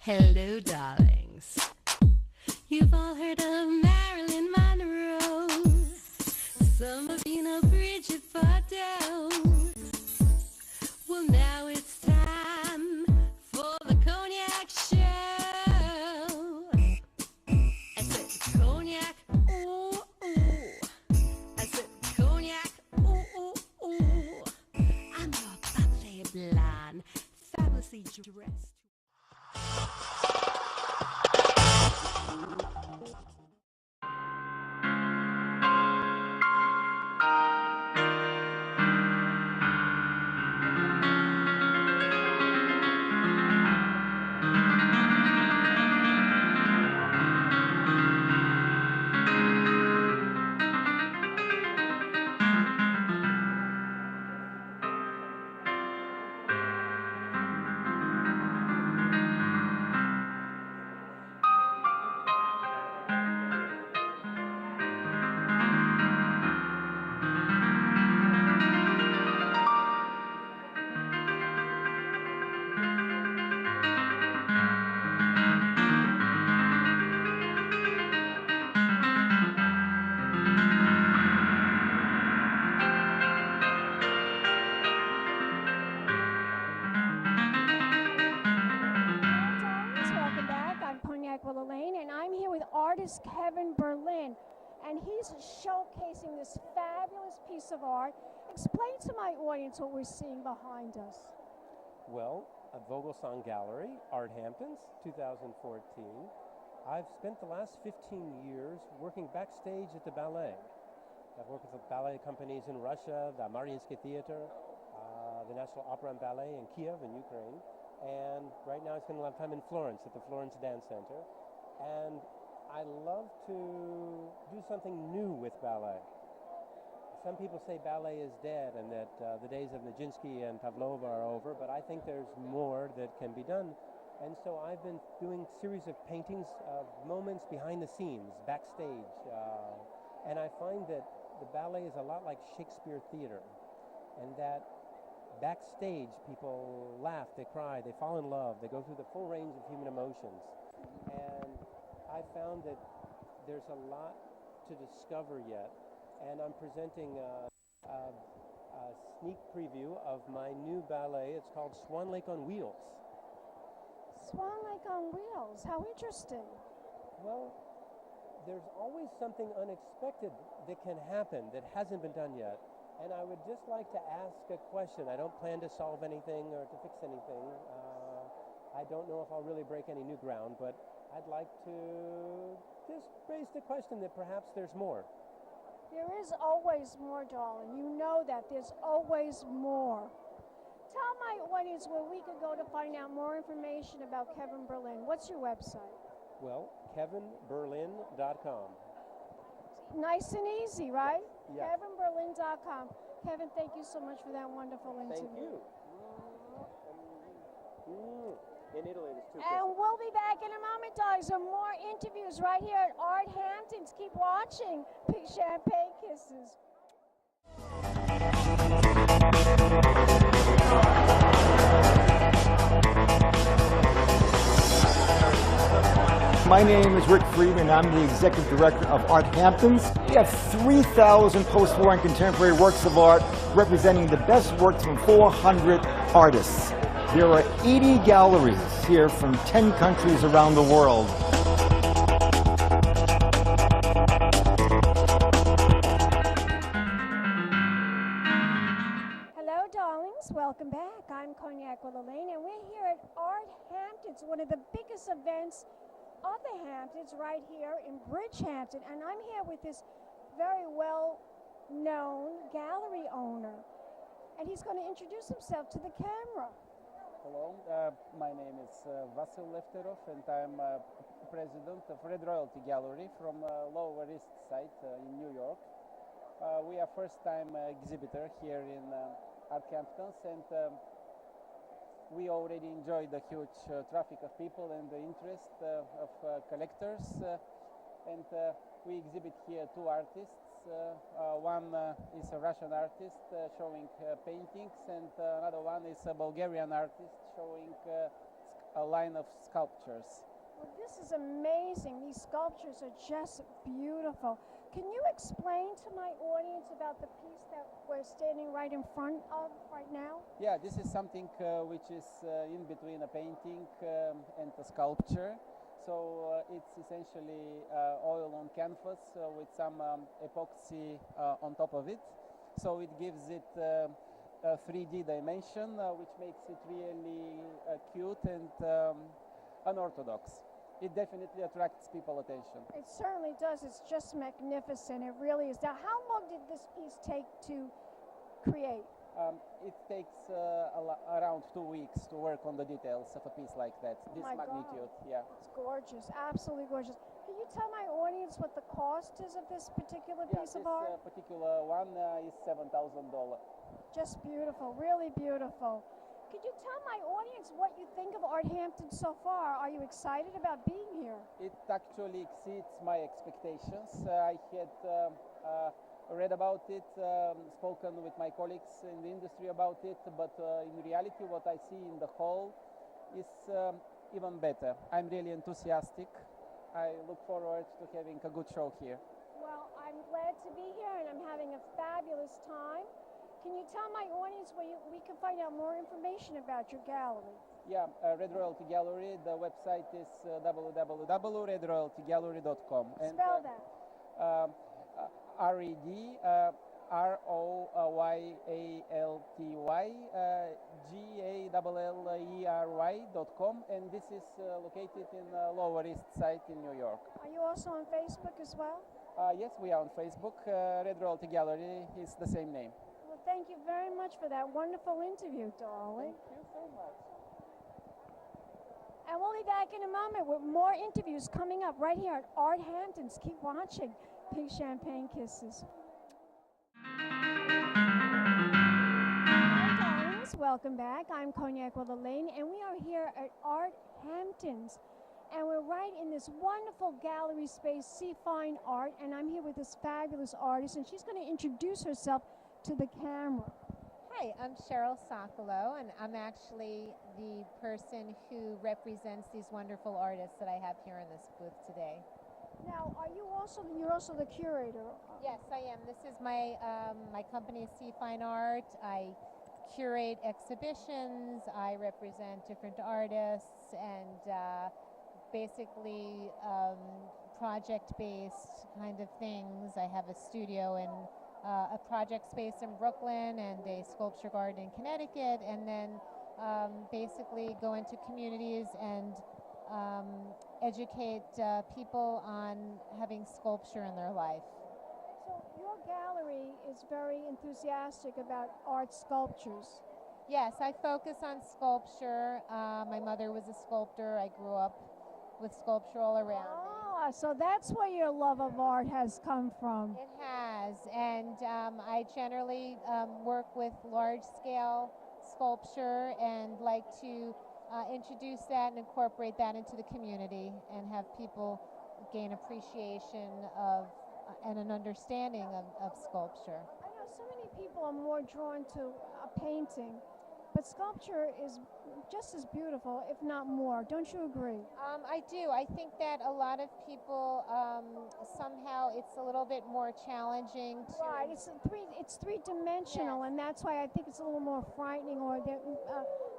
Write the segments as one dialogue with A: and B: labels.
A: Hello, darlings. You've all heard of Marilyn Monroe. Some have seen a Bridget Bardot. Well, now it's time for the Cognac show. I said cognac, ooh, ooh. I said cognac, ooh, ooh, ooh. I'm your bubbly blonde, fabulously dressed.
B: Wellerlane, and I'm here with artist Kevin Berlin, and he's showcasing this fabulous piece of art. Explain to my audience what we're seeing behind us.
C: Well, a Vogelsong Gallery, Arthampton, 2014. I've spent the last 15 years working backstage at the ballet. I've worked with ballet companies in Russia, the Mariinsky Theater, the National Opera and Ballet in Kiev in Ukraine. And right now I spend a lot of time in Florence at the Florence Dance Center. And I love to do something new with ballet. Some people say ballet is dead and that the days of Nijinsky and Pavlova are over, but I think there's more that can be done. And so I've been doing a series of paintings of moments behind the scenes, backstage. And I find that the ballet is a lot like Shakespeare theater, and that backstage, people laugh, they cry, they fall in love, they go through the full range of human emotions. And I found that there's a lot to discover yet. And I'm presenting a sneak preview of my new ballet. It's called Swan Lake on Wheels.
B: Swan Lake on Wheels, how interesting.
C: Well, there's always something unexpected that can happen that hasn't been done yet. And I would just like to ask a question. I don't plan to solve anything or to fix anything. I don't know if I'll really break any new ground, but I'd like to just raise the question that perhaps there's more.
B: There is always more, darling. You know that. There's always more. Tell my audience where we could go to find out more information about Kevin Berlin. What's your website?
C: Well, kevinberlin.com.
B: Nice and easy, right?
C: Yeah.
B: kevinberlin.com. Kevin, thank you so much for that wonderful interview.
C: Thank you. In Italy, there's two
B: And we'll be back in a moment, darlings, with more interviews right here at Arthampton. Keep watching. Big champagne kisses.
D: My name is Rick Freeman. I'm the executive director of Arthampton. We have 3,000 post-war and contemporary works of art representing the best works from 400 artists. There are 80 galleries here from 10 countries around the world.
B: Hello, darlings. Welcome back. I'm Cognac Wellerlane, and we're here at Arthampton, one of the biggest events of the Hamptons right here in Bridgehampton, and I'm here with this very well-known gallery owner, and he's going to introduce himself to the camera.
E: Hello, my name is Vasil Lefterov, and I'm president of Red Royalty Gallery from Lower East Side in New York. We are first-time exhibitor here in Arthampton, and we already enjoy the huge traffic of people and the interest of collectors. And we exhibit here two artists. One is a Russian artist showing paintings, and another one is a Bulgarian artist showing a line of sculptures.
B: Well, this is amazing. These sculptures are just beautiful. Can you explain to my audience about the piece that we're standing right in front of right now?
E: Yeah, this is something which is in between a painting and a sculpture. So it's essentially oil on canvas with some epoxy on top of it. So it gives it a 3D dimension, which makes it really cute and unorthodox. It definitely attracts people attention.
B: It certainly does. It's just magnificent. It really is. Now, how long did this piece take to create?
E: It takes around 2 weeks to work on the details of a piece like that, this
B: my
E: magnitude.
B: God.
E: Yeah.
B: It's gorgeous, absolutely gorgeous. Can you tell my audience what the cost is of this particular piece of art?
E: This particular one is $7,000.
B: Just beautiful, really beautiful. Could you tell my audience what you think of Arthampton so far? Are you excited about being here?
E: It actually exceeds my expectations. I had read about it, spoken with my colleagues in the industry about it, but in reality what I see in the hall is even better. I'm really enthusiastic. I look forward to having a good show here.
B: Well, I'm glad to be here and I'm having a fabulous time. Can you tell my audience where we can find out more information about your gallery?
E: Yeah, Red Royalty Gallery. The website is www.redroyaltygallery.com.
B: Spell that.
E: RedRoyaltyGallery.com, and this is located in Lower East Side in New York.
B: Are you also on Facebook as well?
E: Yes, we are on Facebook. Red Royalty Gallery is the same name.
B: Well, thank you very much for that wonderful interview, darling.
E: Thank you so much.
B: And we'll be back in a moment with more interviews coming up right here at Arthampton's. Keep watching. Pink Champagne Kisses. Hi, darlings. Welcome back. I'm Cognac Wellerlane, and we are here at Arthampton's. And we're right in this wonderful gallery space, See Fine Art, and I'm here with this fabulous artist, and she's going to introduce herself to the camera.
F: Hi, I'm Cheryl Sokolow, and I'm actually the person who represents these wonderful artists that I have here in this booth today.
B: Now, you're also the curator?
F: Yes, I am. This is my company, See Fine Art. I curate exhibitions, I represent different artists, and basically project-based kind of things. I have a studio in a project space in Brooklyn and a sculpture garden in Connecticut, and then basically go into communities and educate people on having sculpture in their life.
B: So your gallery is very enthusiastic about art sculptures.
F: Yes, I focus on sculpture. My mother was a sculptor. I grew up with sculpture all around me.
B: Ah, so that's where your love of art has come from.
F: It has, and I generally work with large-scale sculpture and like to introduce that and incorporate that into the community and have people gain appreciation of and an understanding of sculpture.
B: I know so many people are more drawn to a painting, but sculpture is just as beautiful, if not more. Don't you agree?
F: I do. I think that a lot of people somehow it's a little bit more challenging to.
B: Right. It's three-dimensional,
F: Yes.
B: and that's why I think it's a little more frightening. Or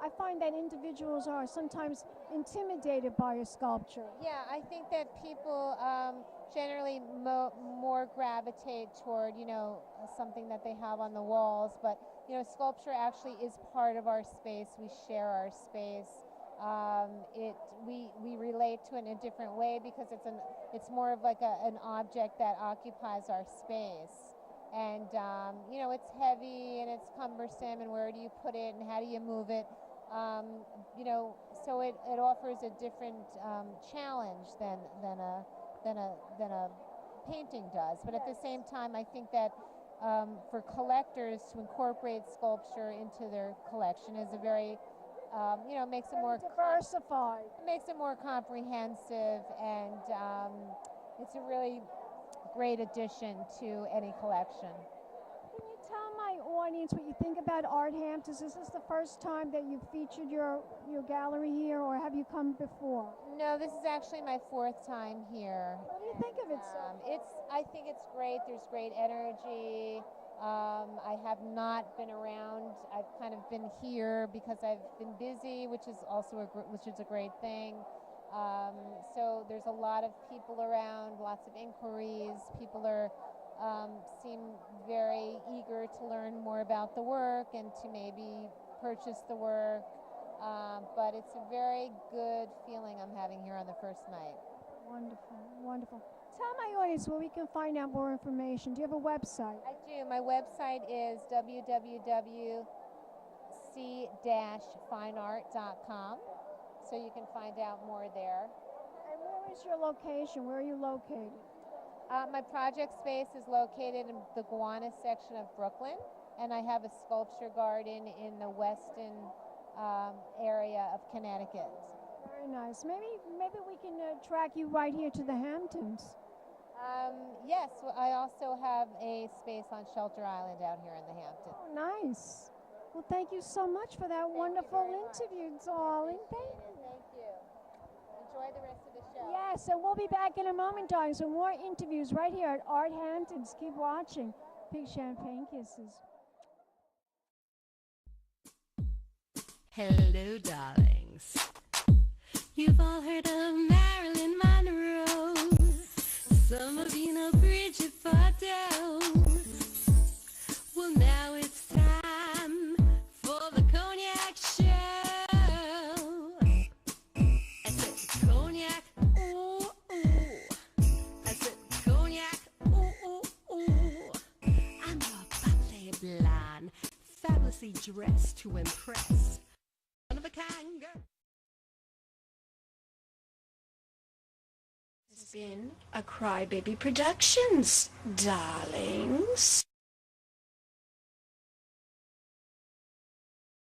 B: I find that individuals are sometimes intimidated by a sculpture.
F: Yeah, I think that people generally more gravitate toward, something that they have on the walls, but sculpture actually is part of our space. We share our space. We relate to it in a different way because it's more of like an object that occupies our space. And it's heavy and it's cumbersome, and where do you put it and how do you move it? So it offers a different challenge than a painting does. But at the same time, I think that for collectors to incorporate sculpture into their collection is a very, makes it more
B: diversified.
F: makes it more comprehensive, and it's a really great addition to any collection.
B: Can you tell my audience what you think about Arthampton. Is this the first time that you've featured your gallery here, or have you come before?
F: No, this is actually my 4th time here.
B: What do you think of it, sir?
F: I think it's great. There's great energy. I have not been around. I've kind of been here because I've been busy, which is also a great thing. So there's a lot of people around, lots of inquiries. People seem very eager to learn more about the work and to maybe purchase the work. But it's a very good feeling I'm having here on the first night.
B: Wonderful, wonderful. Tell my audience where we can find out more information. Do you have a website?
F: I do. My website is www.c-fineart.com, so you can find out more there.
B: And where is your location? Where are you located?
F: My project space is located in the Gowanus section of Brooklyn, and I have a sculpture garden in the western area of Connecticut.
B: Very nice. Maybe we can track you right here to the Hamptons.
F: Yes, I also have a space on Shelter Island out here in the Hamptons.
B: Oh, nice. Well, thank you so much for that wonderful interview, darling. Thank you.
F: Thank you. Enjoy the rest of the show.
B: Yes, and we'll be back in a moment, darling. Some more interviews right here at Arthampton's. Keep watching. Big champagne kisses.
A: Hello, darlings. You've all heard of Marilyn Monroe. Some of you know Bridget Bardot. Well, now it's time for the Cognac show. I said cognac, ooh, ooh. I said cognac, ooh, ooh, ooh. I'm your bubbly blonde, fabulously dressed to impress. One of a kind girl. This has been a Crybaby Productions, darlings.